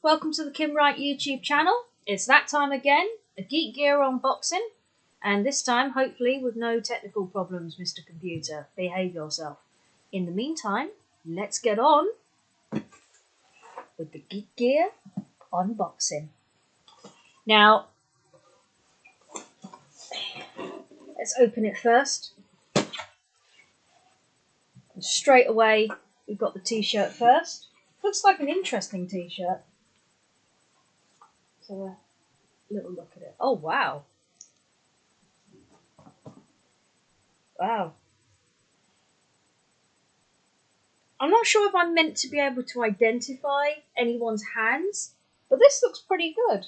welcome to the Kim Wright YouTube channel. It's that time again, a Geek Gear unboxing, and this time hopefully with no technical problems, Mr. Computer. Behave yourself. In the meantime, let's get on with the Geek Gear unboxing. Now, let's open it first. And straight away, we've got the t-shirt first. Looks like an interesting t-shirt. So a little look at it. Oh, wow. Wow. I'm not sure if I'm meant to be able to identify anyone's hands, but this looks pretty good.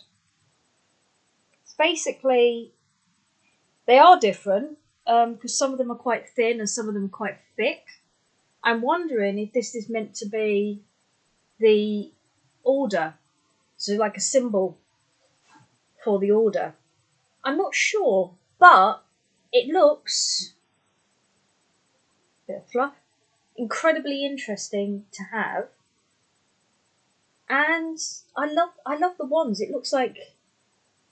It's basically, they are different because some of them are quite thin and some of them are quite thick. I'm wondering if this is meant to be the order, so like a symbol for the order. I'm not sure, but it looks a bit of fluff, incredibly interesting to have, and I love the wands. It looks like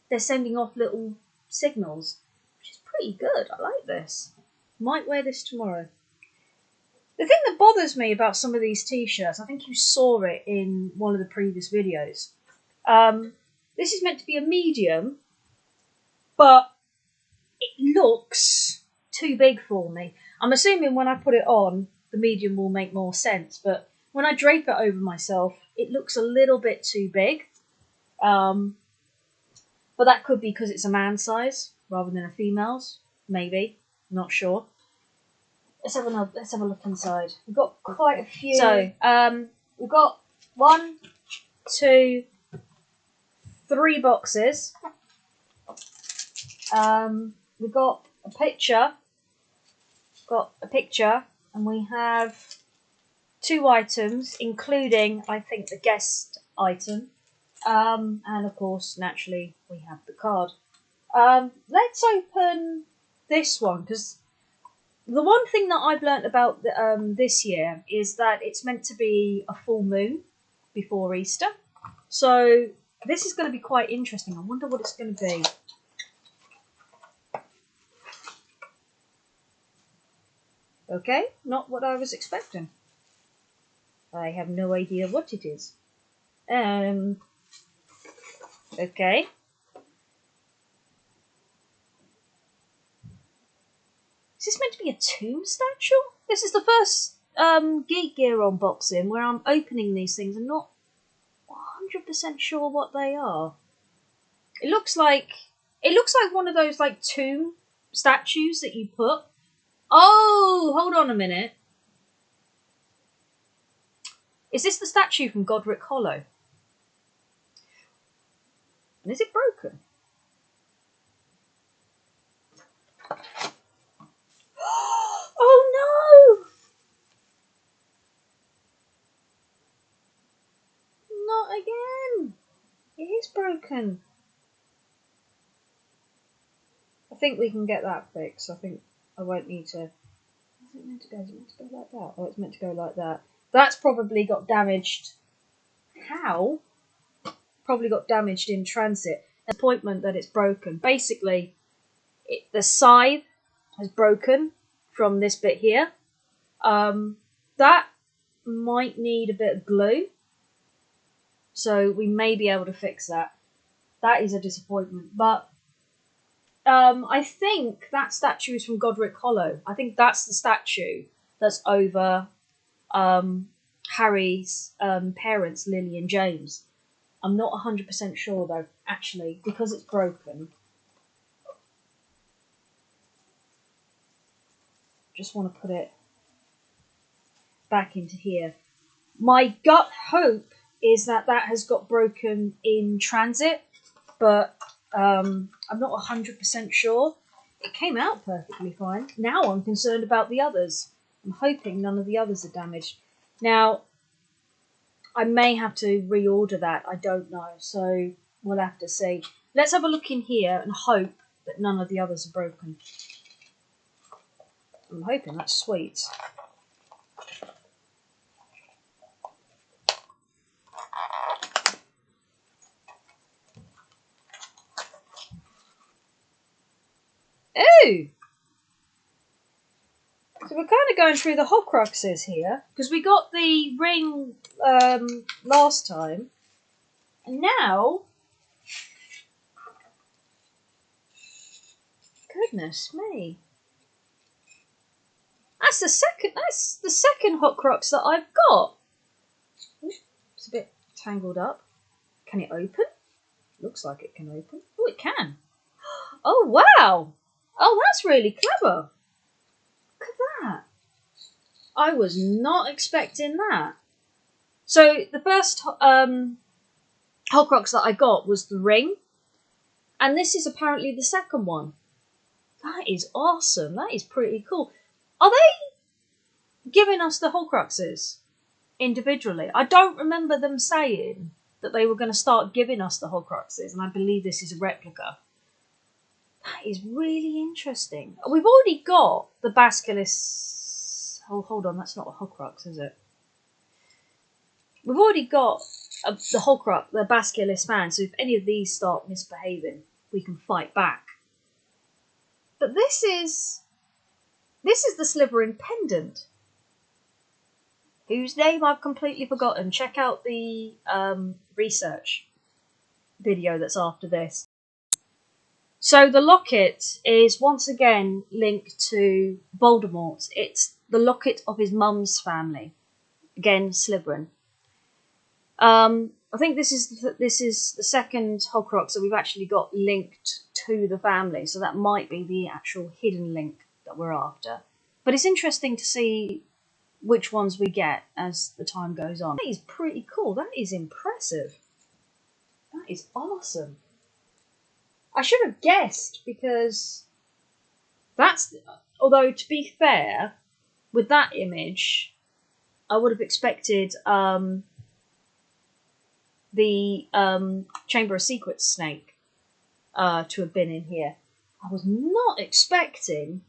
they're sending off little signals, which is pretty good. I like this. Might wear this tomorrow. The thing that bothers me about some of these t-shirts, I think you saw it in one of the previous videos. This is meant to be a medium, but it looks too big for me. I'm assuming when I put it on, the medium will make more sense, but when I drape it over myself, it looks a little bit too big. But that could be because it's a man's size rather than a female's, maybe. Not sure. Let's have a look inside. We've got quite a few. So, we've got 1, 2, 3 boxes. We've got a picture. And we have 2 items, including, I think, the guest item. And of course, naturally, we have the card. Let's open this one, because the one thing that I've learnt about this year is that it's meant to be a full moon before Easter. So this is going to be quite interesting. I wonder what it's going to be. Okay, not what I was expecting. I have no idea what it is. Okay. Is this meant to be a tomb statue? This is the first Geek Gear unboxing where I'm opening these things and not 100% sure what they are. It looks like one of those like tomb statues that you put. Oh, hold on a minute. Is this the statue from Godric Hollow? And is it broken? Oh no! Not again. It is broken. I think we can get that fixed. I think I won't need to. Is it meant to go? Is it meant to go like that? Oh, it's meant to go like that. That's probably got damaged. How? Probably got damaged in transit. Disappointment that it's broken. Basically, the side has broken from this bit here. That might need a bit of glue. So we may be able to fix that. That is a disappointment. But I think that statue is from Godric Hollow. I think that's the statue that's over Harry's parents, Lily and James. I'm not 100% sure though, actually, because it's broken. Just want to put it back into here. My gut hope is that has got broken in transit, but I'm not 100% sure. It came out perfectly fine. Now I'm concerned about the others. I'm hoping none of the others are damaged. Now, I may have to reorder that. I don't know, so we'll have to see. Let's have a look in here and hope that none of the others are broken. I'm hoping that's sweet. you! So we're kind of going through the Horcruxes here, because we got the ring last time, and now, goodness me, that's the second Horcrux that I've got. Ooh, it's a bit tangled up. Can it open? Looks like it can open. Oh, it can. Oh, wow! Oh, that's really clever. Look at that. I was not expecting that. So the first Horcrux that I got was the ring, and this is apparently the second one. That is awesome. That is pretty cool. Are they giving us the Horcruxes individually? I don't remember them saying that they were going to start giving us the Horcruxes, and I believe this is a replica. That is really interesting. We've already got the Basilisk. Oh, hold on, that's not a Horcrux, is it? We've already got the Horcrux, the Basilisk man, so if any of these start misbehaving, we can fight back. But this is the Slivering Pendant, whose name I've completely forgotten. Check out the research video that's after this. So the locket is once again linked to Voldemort. It's the locket of his mum's family. Again, Slytherin. I think this is the second Horcrux that we've actually got linked to the family. So that might be the actual hidden link that we're after. But it's interesting to see which ones we get as the time goes on. That is pretty cool. That is impressive. That is awesome. I should have guessed, because that's... Although, to be fair, with that image, I would have expected the Chamber of Secrets snake to have been in here. I was not expecting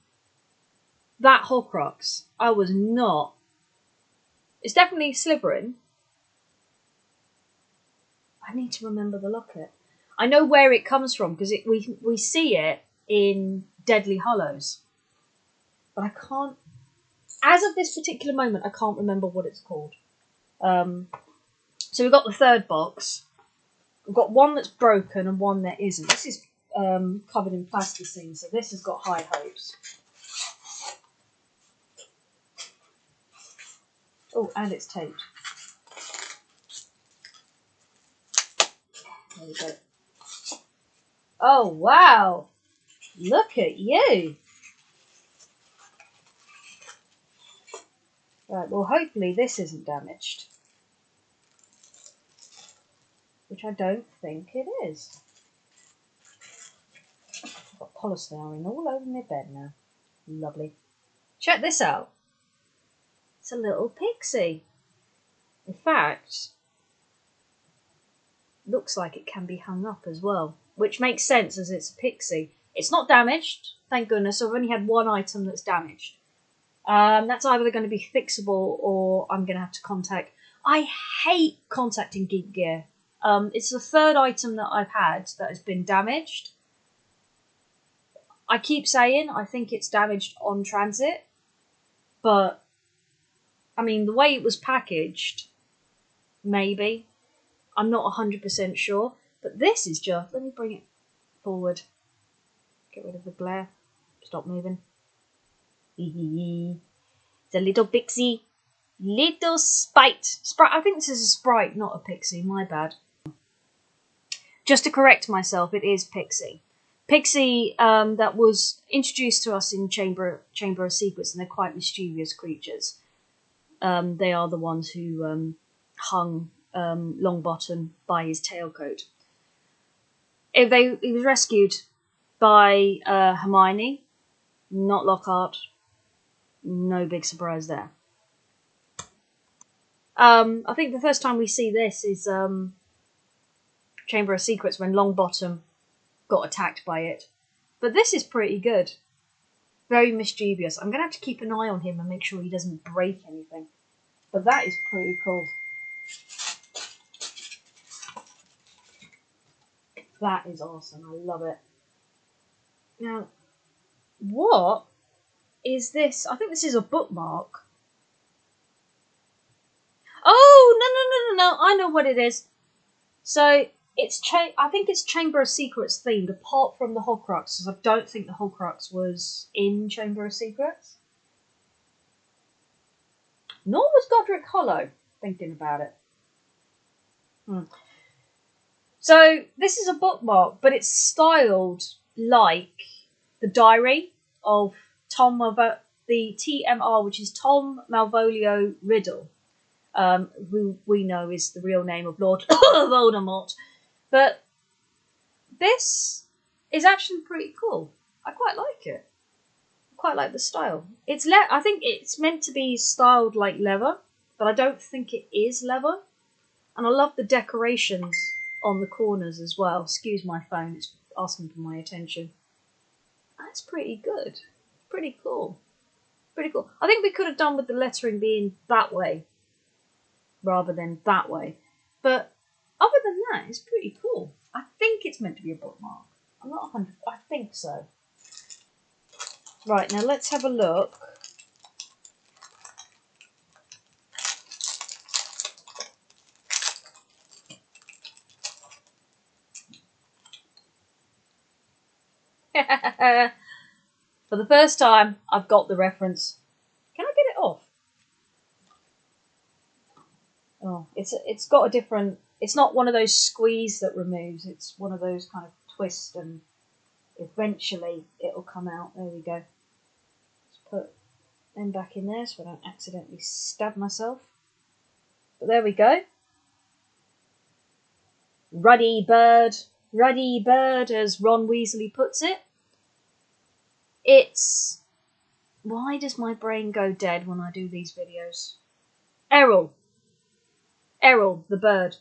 that Horcrux. I was not. It's definitely Slytherin. I need to remember the locket. I know where it comes from, because we see it in Deadly Hollows. But I can't... As of this particular moment, I can't remember what it's called. So we've got the third box. We've got one that's broken and one that isn't. This is covered in plasticine, so this has got high hopes. Oh, and it's taped. There we go. Oh, wow! Look at you! Right, well, hopefully this isn't damaged. Which I don't think it is. I've got polystyrene all over my bed now. Lovely. Check this out. It's a little pixie. In fact, looks like it can be hung up as well, which makes sense as it's a pixie. It's not damaged, thank goodness. I've only had one item that's damaged. That's either going to be fixable or I'm going to have to contact... I hate contacting Geek Gear. It's the third item that I've had that has been damaged. I keep saying I think it's damaged on transit, but I mean, the way it was packaged, maybe. I'm not 100% sure, but this is just... Let me bring it forward. Get rid of the glare. Stop moving. It's a little pixie. Little Sprite. I think this is a Sprite, not a pixie. My bad. Just to correct myself, it is Pixie. Pixie that was introduced to us in Chamber of Secrets, and they're quite mischievous creatures. They are the ones who hung Longbottom by his tailcoat. He was rescued by Hermione, not Lockhart. No big surprise there. I think the first time we see this is Chamber of Secrets, when Longbottom got attacked by it. But this is pretty good. Very mischievous. I'm going to have to keep an eye on him and make sure he doesn't break anything. But that is pretty cool. That is awesome. I love it. Now, What is this? I think this is a bookmark. Oh, no. I know what it is. So it's I think it's Chamber of Secrets themed, apart from the Horcrux, because I don't think the Horcrux was in Chamber of Secrets. Nor was Godric Hollow, thinking about it. So this is a bookmark, but it's styled like the diary of the TMR, which is Tom Malvolio Riddle, who we know is the real name of Lord Voldemort. But this is actually pretty cool. I quite like it. I quite like the style. I think it's meant to be styled like leather, but I don't think it is leather. And I love the decorations on the corners as well. Excuse my phone, it's asking for my attention. That's pretty good. Pretty cool. Pretty cool. I think we could have done with the lettering being that way rather than that way. But other than that, it's pretty cool. I think it's meant to be a bookmark. I'm not 100%. I think so. Right, now let's have a look. For the first time, I've got the reference. Can I get it off? Oh, it's got a different. It's not one of those squeeze that removes. It's one of those kind of twist, and eventually it'll come out. There we go. Let's put them back in there so I don't accidentally stab myself. But there we go. Ruddy bird, as Ron Weasley puts it. It's... Why does my brain go dead when I do these videos? Errol, the bird,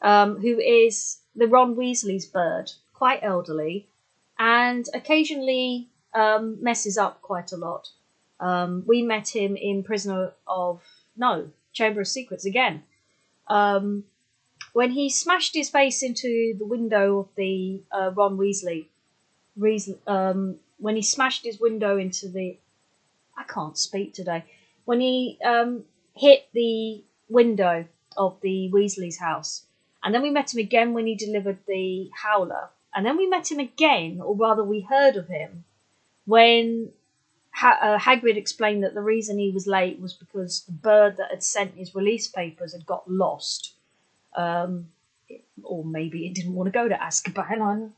who is the Ron Weasley's bird, quite elderly, and occasionally messes up quite a lot. We met him in Chamber of Secrets again. When he smashed his face into the window of the Ron Weasley, when he smashed his window into the... I can't speak today. When he hit the window of the Weasley's house. And then we met him again when he delivered the howler. And then we met him again, or rather we heard of him, when Hagrid explained that the reason he was late was because the bird that had sent his release papers had got lost. Or maybe it didn't want to go to Azkaban.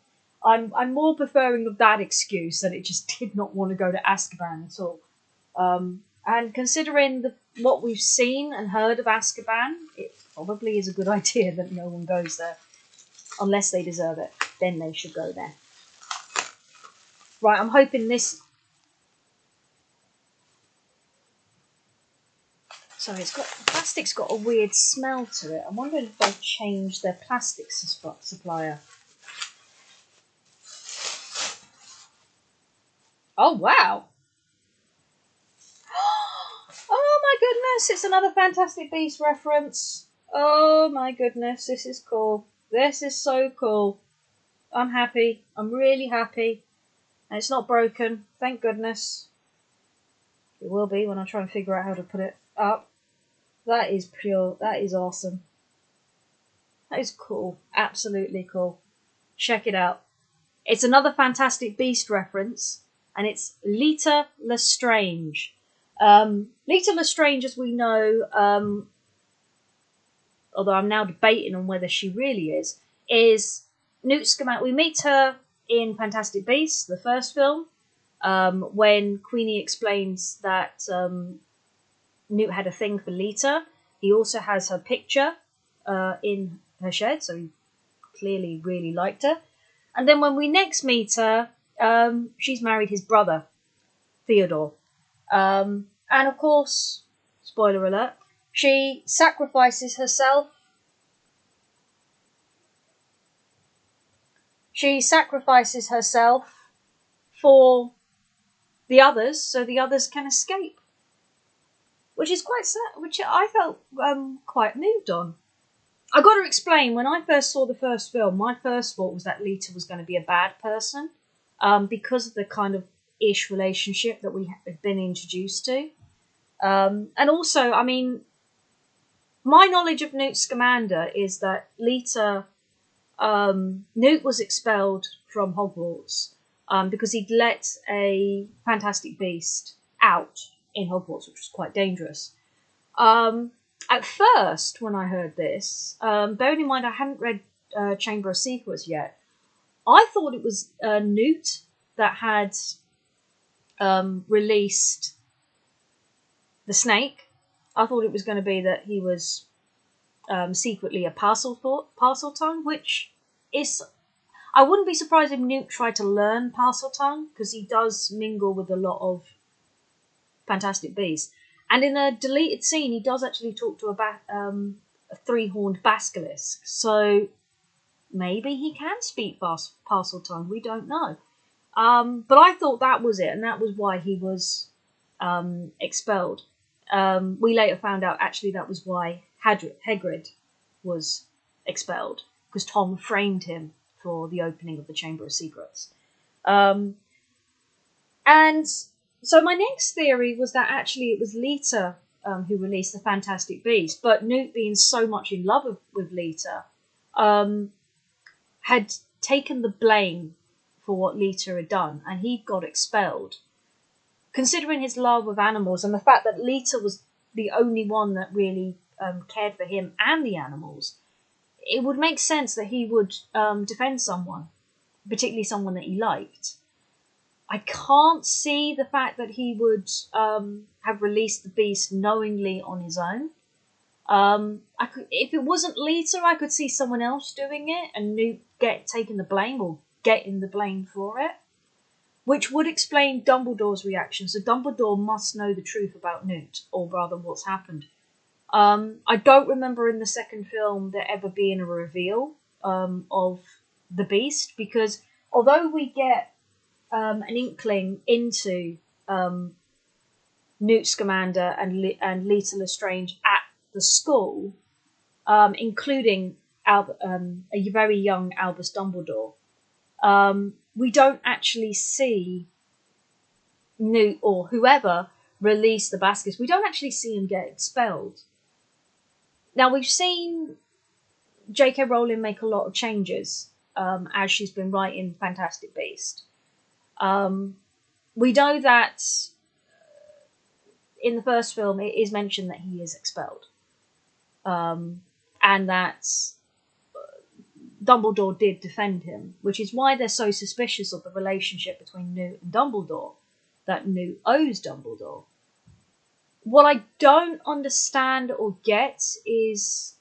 I'm more preferring of that excuse, that it just did not want to go to Azkaban at all. And considering what we've seen and heard of Azkaban, it probably is a good idea that no one goes there. Unless they deserve it. Then they should go there. Right, I'm hoping this... Sorry, plastic's got a weird smell to it. I'm wondering if they've changed their plastic supplier. Oh, wow. Oh my goodness, it's another Fantastic Beasts reference. Oh my goodness, this is cool. This is so cool. I'm happy. I'm really happy. And it's not broken, thank goodness. It will be when I try and figure out how to put it up. That is pure. That is awesome. That is cool. Absolutely cool. Check it out. It's another Fantastic Beast reference, and it's Leta Lestrange. Leta Lestrange, as we know, although I'm now debating on whether she really is Newt Scamander. We meet her in Fantastic Beasts, the first film, when Queenie explains that Newt had a thing for Leta. He also has her picture in her shed, so he clearly really liked her. And then when we next meet her, she's married his brother, Theodore. And of course, spoiler alert, she sacrifices herself. She sacrifices herself for the others, so the others can escape. Which is quite sad, which I felt quite moved on. I got to explain, when I first saw the first film, my first thought was that Leta was going to be a bad person. because of the kind of ish relationship that we have been introduced to. And also, I mean, my knowledge of Newt Scamander is that Newt was expelled from Hogwarts because he'd let a fantastic beast out in Hogwarts, which was quite dangerous. At first, when I heard this, bearing in mind I hadn't read Chamber of Secrets yet, I thought it was Newt that had released the snake. I thought it was going to be that he was secretly a Parseltongue, which is... I wouldn't be surprised if Newt tried to learn Parseltongue, because he does mingle with a lot of fantastic beasts. And in a deleted scene, he does actually talk to a three-horned basilisk. So maybe he can speak Parseltongue. We don't know. But I thought that was it, and that was why he was expelled. We later found out actually that was why Hagrid was expelled, because Tom framed him for the opening of the Chamber of Secrets. And so my next theory was that actually it was Leta who released the Fantastic Beast, but Newt, being so much in love with Leta, had taken the blame for what Leta had done, and he got expelled. Considering his love of animals and the fact that Leta was the only one that really cared for him and the animals, it would make sense that he would defend someone, particularly someone that he liked. I can't see the fact that he would have released the beast knowingly on his own. If it wasn't Leta, I could see someone else doing it and Newt taking the blame or getting the blame for it, which would explain Dumbledore's reaction. So Dumbledore must know the truth about Newt, or rather what's happened. I don't remember in the second film there ever being a reveal of the beast, because although we get an inkling into Newt Scamander and Leta Lestrange at the school, including a very young Albus Dumbledore, we don't actually see Newt or whoever release the basilisk. We don't actually see him get expelled. Now, we've seen J.K. Rowling make a lot of changes as she's been writing Fantastic Beast. We know that in the first film it is mentioned that he is expelled, and that Dumbledore did defend him, which is why they're so suspicious of the relationship between Newt and Dumbledore, that Newt owes Dumbledore. What I don't understand or get is,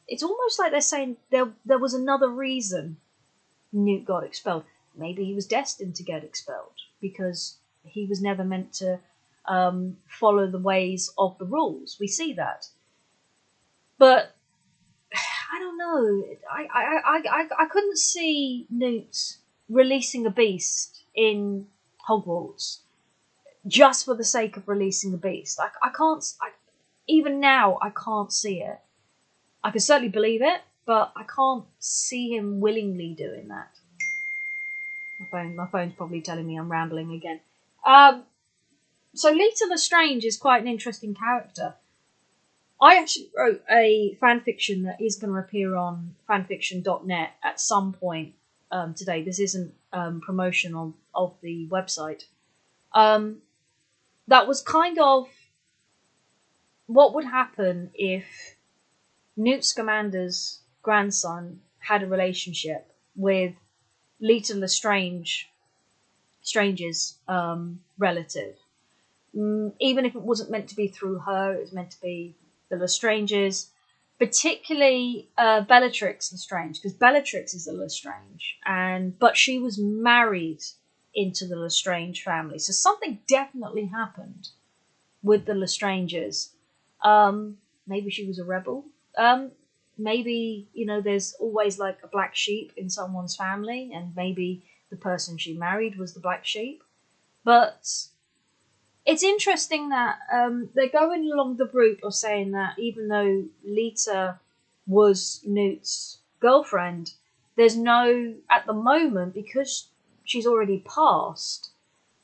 it's almost like they're saying there was another reason Newt got expelled. Maybe he was destined to get expelled because he was never meant to follow the ways of the rules. We see that. But I don't know. I couldn't see Newt releasing a beast in Hogwarts just for the sake of releasing a beast. I can't. Even now, I can't see it. I can certainly believe it, but I can't see him willingly doing that. My phone's probably telling me I'm rambling again. So Leta Lestrange is quite an interesting character. I actually wrote a fanfiction that is going to appear on fanfiction.net at some point today. This isn't promotion of the website. That was kind of what would happen if Newt Scamander's grandson had a relationship with Leta Lestrange's relative. Even if it wasn't meant to be through her, it was meant to be the Lestranges, particularly Bellatrix Lestrange, because Bellatrix is a Lestrange, but she was married into the Lestrange family, so something definitely happened with the Lestranges. Maybe she was a rebel. Maybe, there's always like a black sheep in someone's family, and maybe the person she married was the black sheep. But it's interesting that they're going along the route of saying that even though Leta was Newt's girlfriend, there's no, at the moment, because she's already passed.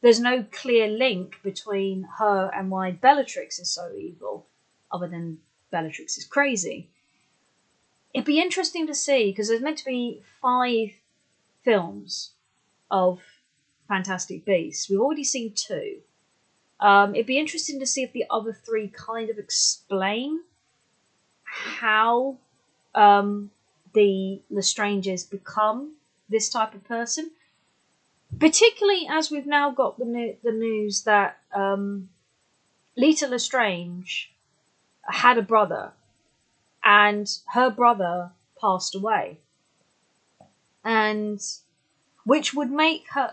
There's no clear link between her and why Bellatrix is so evil, other than Bellatrix is crazy. It'd be interesting to see, because there's meant to be 5 films of Fantastic Beasts. We've already seen 2. It'd be interesting to see if the other 3 kind of explain how the Lestranges become this type of person. Particularly as we've now got the news that Lita Lestrange had a brother, and her brother passed away, and which would make her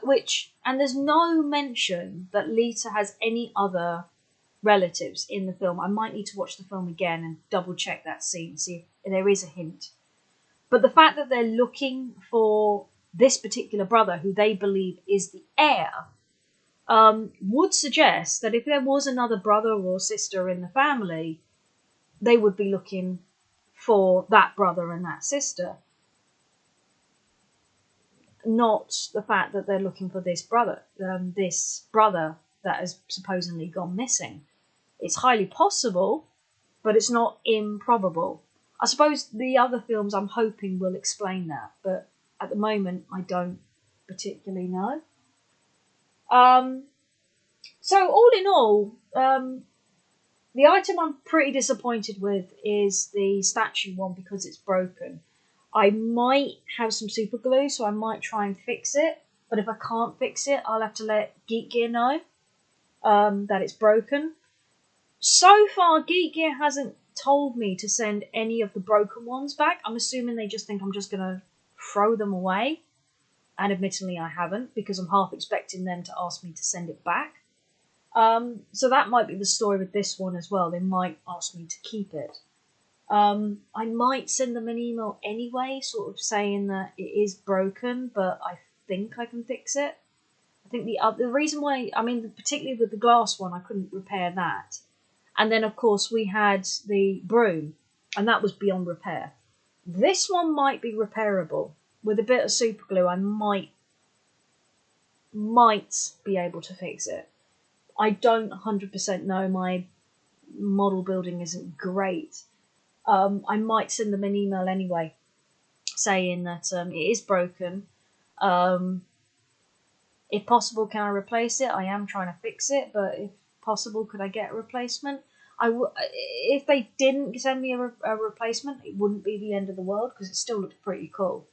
and there's no mention that Lita has any other relatives in the film. I might need to watch the film again and double check that scene, see if there is a hint. But the fact that they're looking for this particular brother, who they believe is the heir, would suggest that if there was another brother or sister in the family, they would be looking for that brother and that sister. Not the fact that they're looking for this brother that has supposedly gone missing. It's highly possible, but it's not improbable. I suppose the other films I'm hoping will explain that, but at the moment I don't particularly know. So all in all, the item I'm pretty disappointed with is the statue one, because it's broken. I might have some super glue, so I might try and fix it. But if I can't fix it, I'll have to let Geek Gear know that it's broken. So far, Geek Gear hasn't told me to send any of the broken ones back. I'm assuming they just think I'm just going to throw them away. And admittedly, I haven't, because I'm half expecting them to ask me to send it back. So that might be the story with this one as well. They might ask me to keep it. I might send them an email anyway, sort of saying that it is broken, but I think I can fix it. I think the reason why, particularly with the glass one, I couldn't repair that. And then, of course, we had the broom, and that was beyond repair. This one might be repairable. With a bit of super glue, I might be able to fix it. I don't 100% know. My model building isn't great. I might send them an email anyway, saying that it is broken. If possible, can I replace it? I am trying to fix it, but if possible, could I get a replacement? If they didn't send me a replacement, it wouldn't be the end of the world, because it still looked pretty cool.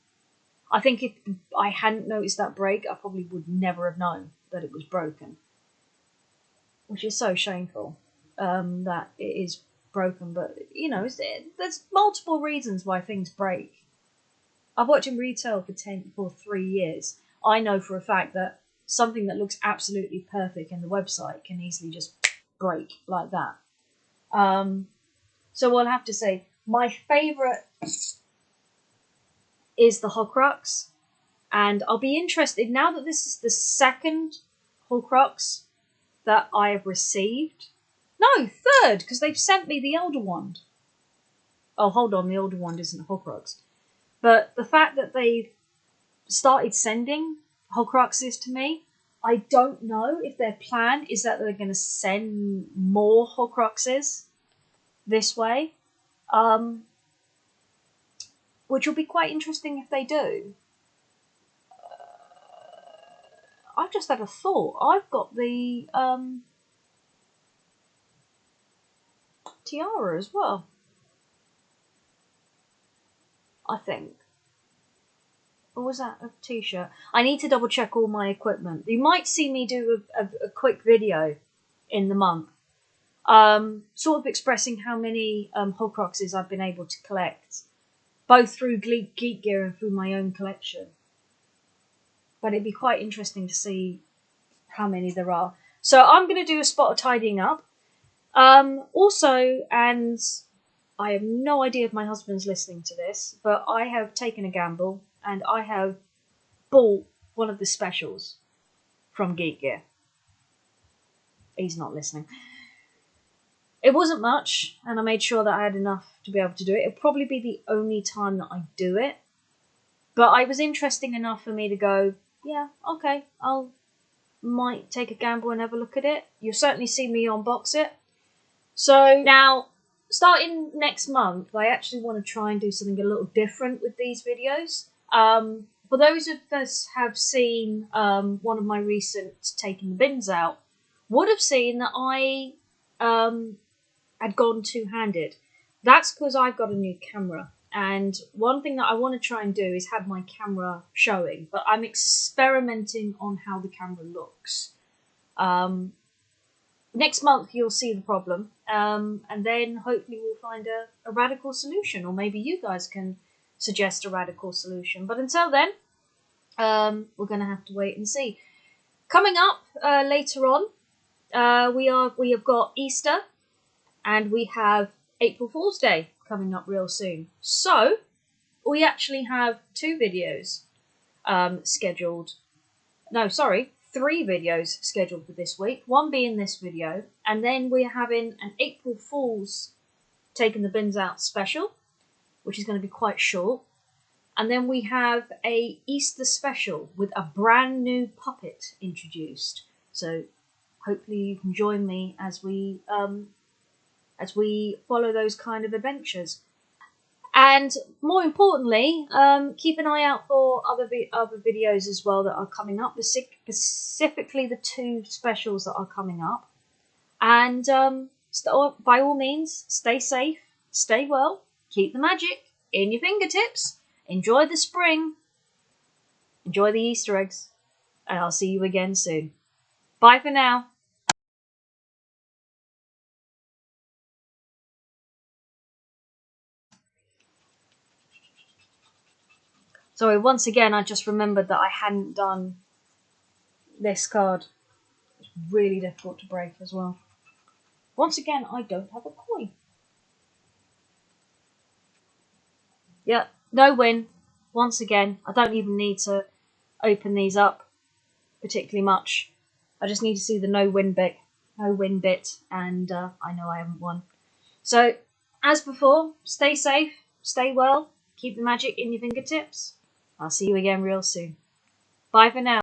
I think if I hadn't noticed that break, I probably would never have known that it was broken. Which is so shameful that it is broken. But, there's multiple reasons why things break. I've worked in retail for 3 years. I know for a fact that something that looks absolutely perfect in the website can easily just break like that. So I'll have to say, my favourite is the Horcrux, and I'll be interested, now that this is the second Horcrux that I have received. No, third, because they've sent me the Elder Wand. Oh, hold on, the Elder Wand isn't a Horcrux. But the fact that they've started sending Horcruxes to me, I don't know if their plan is that they're going to send more Horcruxes this way. Which will be quite interesting if they do. I've just had a thought. I've got the tiara as well, I think. Or was that a t-shirt? I need to double check all my equipment. You might see me do a quick video in the month, sort of expressing how many Horcruxes I've been able to collect, both through Geek Gear and through my own collection. But it'd be quite interesting to see how many there are. So I'm going to do a spot of tidying up. Also, and I have no idea if my husband's listening to this, but I have taken a gamble and I have bought one of the specials from Geek Gear. He's not listening. It wasn't much, and I made sure that I had enough to be able to do it. It'll probably be the only time that I do it. But I was interesting enough for me to go, yeah, okay, I'll might take a gamble and have a look at it. You'll certainly see me unbox it. So now, starting next month, I actually want to try and do something a little different with these videos. For those of us have seen one of my recent taking the bins out, would have seen that I had gone two-handed. That's because I've got a new camera. And one thing that I want to try and do is have my camera showing, but I'm experimenting on how the camera looks. Next month you'll see the problem, and then hopefully we'll find a radical solution, or maybe you guys can suggest a radical solution. But until then, we're going to have to wait and see. Coming up later on, we have got Easter, and we have April Fool's Day coming up real soon. So we actually have two videos scheduled. No, sorry, 3 videos scheduled for this week. One being this video, and then we're having an April Fool's Taking the Bins Out special, which is going to be quite short. And then we have a Easter special with a brand new puppet introduced. So hopefully you can join me as we follow those kind of adventures. And more importantly, keep an eye out for other videos as well that are coming up, specifically the 2 specials that are coming up. And by all means, stay safe, stay well, keep the magic in your fingertips, enjoy the spring, enjoy the Easter eggs, and I'll see you again soon. Bye for now. Sorry, once again, I just remembered that I hadn't done this card. It's really difficult to break as well. Once again, I don't have a coin. Yeah, no win. Once again, I don't even need to open these up particularly much. I just need to see the no win bit, and I know I haven't won. So, as before, stay safe, stay well, keep the magic in your fingertips. I'll see you again real soon. Bye for now.